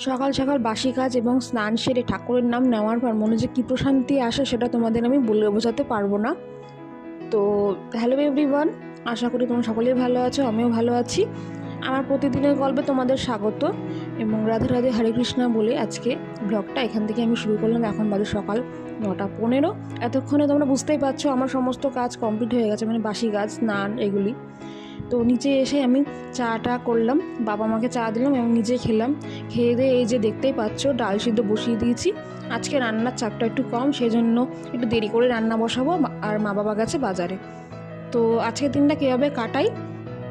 সকাল সকাল বাসি কাজ এবং স্নান সেরে ঠাকুরের নাম নেওয়ার পর মনে যে কী প্রশান্তি আসে সেটা তোমাদের আমি বলে বোঝাতে পারবো না। তো হ্যালো এভরিওয়ান, আশা করি তোমরা সকলেই ভালো আছো, আমিও ভালো আছি। আমার প্রতিদিনের গল্পে তোমাদের স্বাগত এবং রাধে রাধে হরে কৃষ্ণা বলে আজকে ব্লগটা এখান থেকে আমি শুরু করলাম। এখন বাজে সকাল 9:15। এতক্ষণে তোমরা বুঝতেই পারছো আমার সমস্ত কাজ কমপ্লিট হয়ে গেছে, মানে বাসি কাজ, স্নান, এগুলি। তো নিচে এসে আমি চাটা করলাম, বাবা মাকে চা দিলাম এবং নিজে খেলাম। খেয়ে দিয়ে এই যে দেখতেই পাচ্ছ ডাল সিদ্ধ বসিয়ে দিয়েছি। আজকে রান্নার চাপটা একটু কম, সেজন্য একটু দেরি করে রান্না বসাবো। আর মা বাবা গেছে বাজারে। তো আজকের দিনটা কীভাবে কাটাই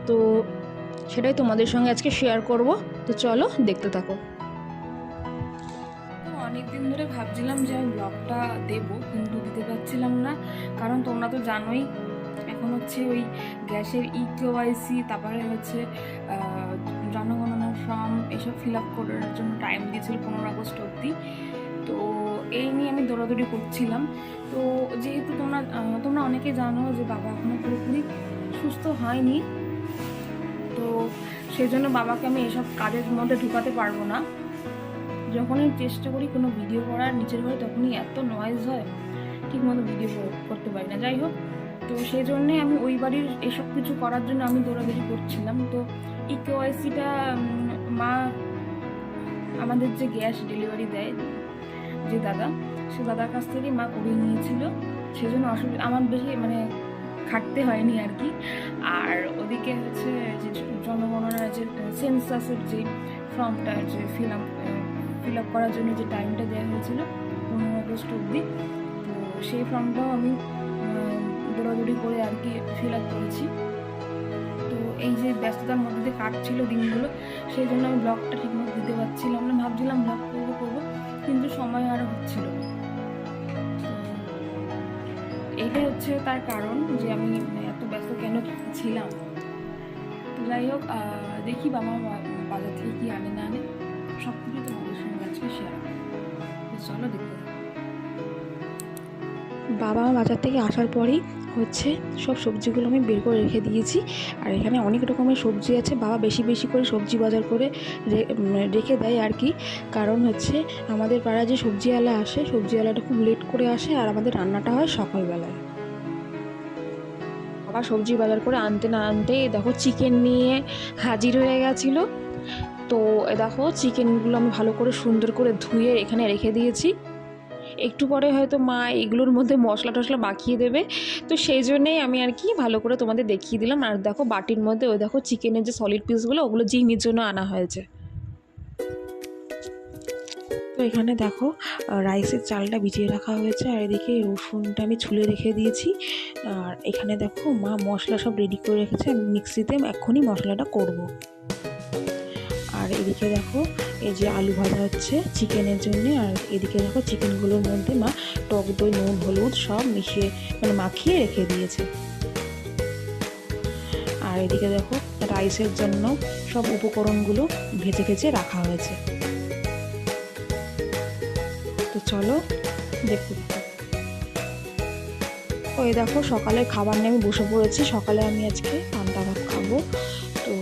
তো সেটাই তোমাদের সঙ্গে আজকে শেয়ার করব। তো চলো দেখতে থাকো। তো অনেক দিন ধরে ভাবছিলাম যে আমি ব্লগটা দেবো, কিন্তু দিতে পারছিলাম না, কারণ তোমরা তো জানোই এখন হচ্ছে ওই গ্যাসের ইকেওয়াইসি, তারপরে হচ্ছে জনগণনা ফর্ম এসব ফিল আপ করার জন্য টাইম দিয়েছিল 15 আগস্ট অবধি। তো এই নিয়ে আমি দৌড়াদৌড়ি করছিলাম। তো যেহেতু তোমরা অনেকে জানো যে বাবা এখনও পুরোপুরি সুস্থ হয়নি, তো সেই জন্য বাবাকে আমি এসব কাজের মধ্যে ঢুকাতে পারবো না। যখনই চেষ্টা করি কোনো ভিডিও করার নিচের ঘরে, তখনই এত নয়েজ হয়, ঠিকমতো ভিডিও করতে পারি না। যাই হোক, তো সেই জন্যে আমি ওই বাড়ির এসব কিছু করার জন্য আমি দৌড়াদৌড়ি করছিলাম। তো ইকেওয়াইসিটা মা আমাদের যে গ্যাস ডেলিভারি দেয় যে দাদা, সে দাদার কাছ থেকে মা করিয়ে নিয়েছিল। সেজন্য অসুবিধা আমার বেশি খাটতে হয়নি আর কি। আর ওদিকে হচ্ছে যে জনগণনার যে সেন্সাসের যে ফর্মটা যে ফিল আপ করার জন্য যে টাইমটা দেওয়া হয়েছিল 15 আগস্ট অবধি, তো সেই ফর্মটাও আমি দৌড়াদৌড়ি করে আর কি ফিল আপ করেছি। তো এই যে ব্যস্ততার মধ্যে দিয়ে কাটছিল দিনগুলো, সেই জন্য আমি ব্লগটা ঠিকমতো দিতে পারছিলাম না। ভাবছিলাম ব্লগ করবো, কিন্তু সময় আর হচ্ছিল না। এইটাই হচ্ছে তার কারণ যে আমি এত ব্যস্ত কেন ছিলাম। তো যাই হোক, দেখি বাবা বাজার থেকে কি আনে না আনে, সব কিছু তোমাদের সঙ্গে আজকে শেয়ার করবো। চলো দেখতে থাকো। বাবা মা বাজার থেকে আসার পরেই হচ্ছে সব সবজিগুলো আমি বের করে রেখে দিয়েছি। আর এখানে অনেক রকমের সবজি আছে। বাবা বেশি বেশি করে সবজি বাজার করে রেখে দেয় আর কি। কারণ হচ্ছে আমাদের পাড়ায় যে সবজিওয়ালা আসে, সবজিওয়ালাটা খুব লেট করে আসে, আর আমাদের রান্নাটা হয় সকালবেলায়। বাবা সবজি বাজার করে আনতে না আনতেই দেখো চিকেন নিয়ে হাজির হয়ে গেছিলো। তো দেখো চিকেনগুলো আমি ভালো করে সুন্দর করে ধুয়ে এখানে রেখে দিয়েছি। একটু পরে হয়তো মা এগুলোর মধ্যে মশলা টশলা মাখিয়ে দেবে, তো সেই জন্যেই আমি আর কি ভালো করে তোমাদের দেখিয়ে দিলাম। আর দেখো বাটির মধ্যে ওই দেখো চিকেনের যে সলিড পিসগুলো, ওগুলো জিমির জন্য আনা হয়েছে। তো এখানে দেখো রাইসের চালটা ভিজিয়ে রাখা হয়েছে, আর এদিকে রসুনটা আমি ছুলে রেখে দিয়েছি। আর এখানে দেখো মা মশলা সব রেডি করে রেখেছে, আমি মিক্সিতে এক্ষুনি মশলাটা করব। আর এদিকে দেখো এই যে আলু ভাজা হচ্ছে চিকেনের জন্যে। আর এদিকে দেখো চিকেনগুলোর মধ্যে মা টক দই, নুন, হলুদ সব মিশিয়ে মাখিয়ে রেখে দিয়েছে। আর এদিকে দেখো রাইসের জন্য সব উপকরণগুলো ভেজে ভেজে রাখা হয়েছে। তো চলো দেখতে থাকো। ওই দেখো সকালে খাবার নিয়ে আমি বসে পড়েছি। সকালে আমি আজকে পান্তা ভাত খাবো। তো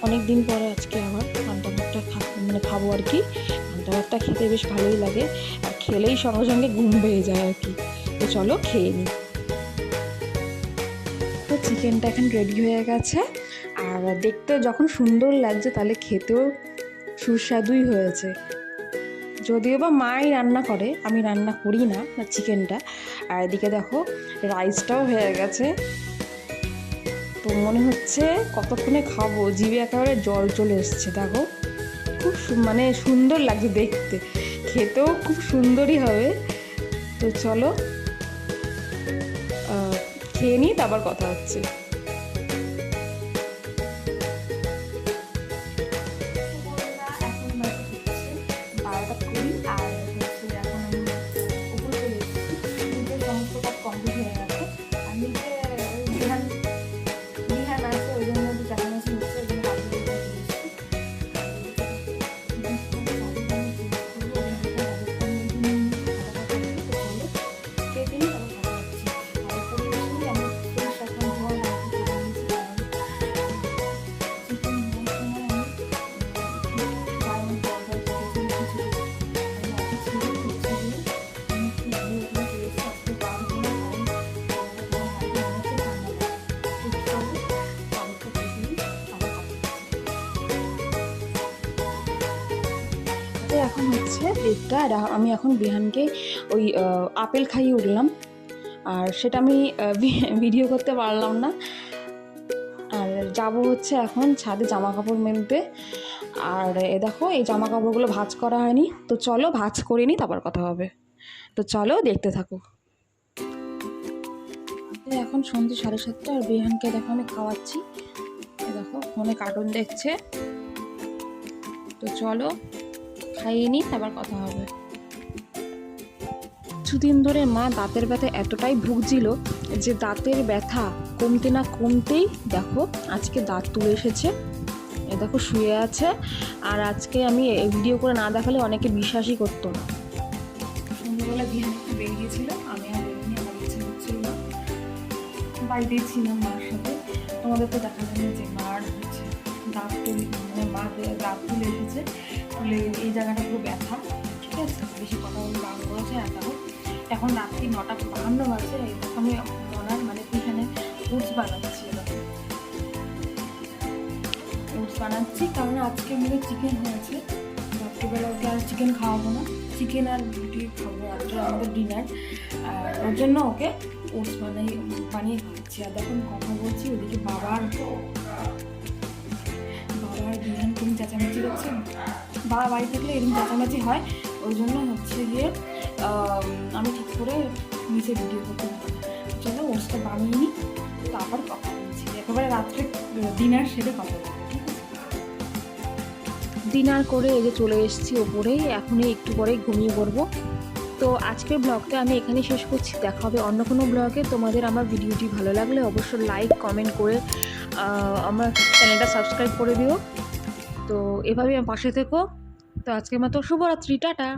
অনেক দিন পরে আজকে আবার পান্তা ভাতটা খাবো আর কি। পান্তা ভাতটা খেতে বেশ ভালোই লাগে, আর খেলেই সঙ্গে সঙ্গে ঘুম পেয়ে যায় আর কি। তো চলো খেয়ে নিই। তো চিকেনটা এখন রেডি হয়ে গেছে, আর দেখতে যখন সুন্দর লাগছে তাহলে খেতেও সুস্বাদুই হয়েছে। যদিও বা মাই রান্না করে, আমি রান্না করি না চিকেনটা। আর এদিকে দেখো রাইসটাও হয়ে গেছে। তো মনে হচ্ছে কতক্ষণে খাবো, জিভে একেবারে জল চলে এসছে। দেখো খুব সুন্দর লাগছে দেখতে, খেতেও খুব সুন্দরই হবে। তো চলো খেয়ে নিই, তারপর কথা হচ্ছে। তো এখন হচ্ছে 1টা, আর আমি এখন বিহানকে ওই আপেল খাইয়ে উঠলাম, আর সেটা আমি ভিডিও করতে পারলাম না। আর যাব হচ্ছে এখন ছাদে জামা কাপড় মেলতে। আর দেখো এই জামা কাপড়গুলো ভাঁজ করা হয়নি, তো চলো ভাঁজ করে নিই, তারপর কথা হবে। তো চলো দেখতে থাকো। এখন সন্ধ্যে 7:30, আর বিহানকে দেখো আমি খাওয়াচ্ছি। দেখো ফোনে কার্টুন দেখছে, তো চলো খাইয়ে নিই, তারপর কথা হবে। কিছুদিন ধরে মা দাঁতের ব্যথা এতটাই ভুগছিল যে দাঁতের ব্যথা কমতে না কমতেই দেখো আজকে দাঁত তুলে এসেছে। এ দেখো শুয়ে আছে, আর আজকে আমি ভিডিও করে না দেখালে অনেকে বিশ্বাসই করতো না। সন্ধ্যাবেলা বিহান একটু বেরিয়েছিল, আমি আর বেরিয়ে আমার ইচ্ছে হচ্ছিল না, বাড়িতেই ছিলাম মার সাথে। তোমাদের তো দেখালাম যে মার হচ্ছে দাঁত তুলে, মানে মা দাঁত তুলে এসেছে, তুলে এই জায়গাটা পুরো ব্যথা। ঠিক আছে, বেশি কথা বলে বারণ করেছে। আর দেখো এখন রাত্রি 9:52 বাজে। এই দেখো আমি মনার মানে এখানে ওটস বানাচ্ছি। ওটস বানাচ্ছি কারণ আজকে আমাদের চিকেন হয়েছে, রাত্রিবেলা ওকে আর চিকেন খাওয়াবো না, চিকেন আর রুটি খাবো রাত্রে আমাদের ডিনার। আর ওর জন্য ওকে ওটস বানিয়ে খাওয়াচ্ছি। আর দেখুন কথা বলছি, ওদিকে বাবার বিহান তুমি চেঁচামেচি করছে। বাবা বাড়ি থাকলে এরকম চেঁচামেচি হয়, ওই জন্য হচ্ছে গিয়ে আমি ঠিক করে নিচে ভিডিও করতে পারি। চলো ওটসটা বানিয়ে নিই, তারপর কথা বলছি। একেবারে রাত্রে ডিনার সেরে কথা বলবো। ডিনার করে এই যে চলে এসেছি ওপরে, এখনই একটু পরে ঘুমিয়ে পড়বো। তো আজকের ব্লগটা আমি এখানেই শেষ করছি, দেখা হবে অন্য কোনো ব্লগে। তোমাদের আমার ভিডিওটি ভালো লাগলে অবশ্যই লাইক কমেন্ট করে আমার চ্যানেলটা সাবস্ক্রাইব করে দিও। তো এভাবেই আমার পাশে থেকো। তো আজকের মতো শুভরাত্রি, টাটা।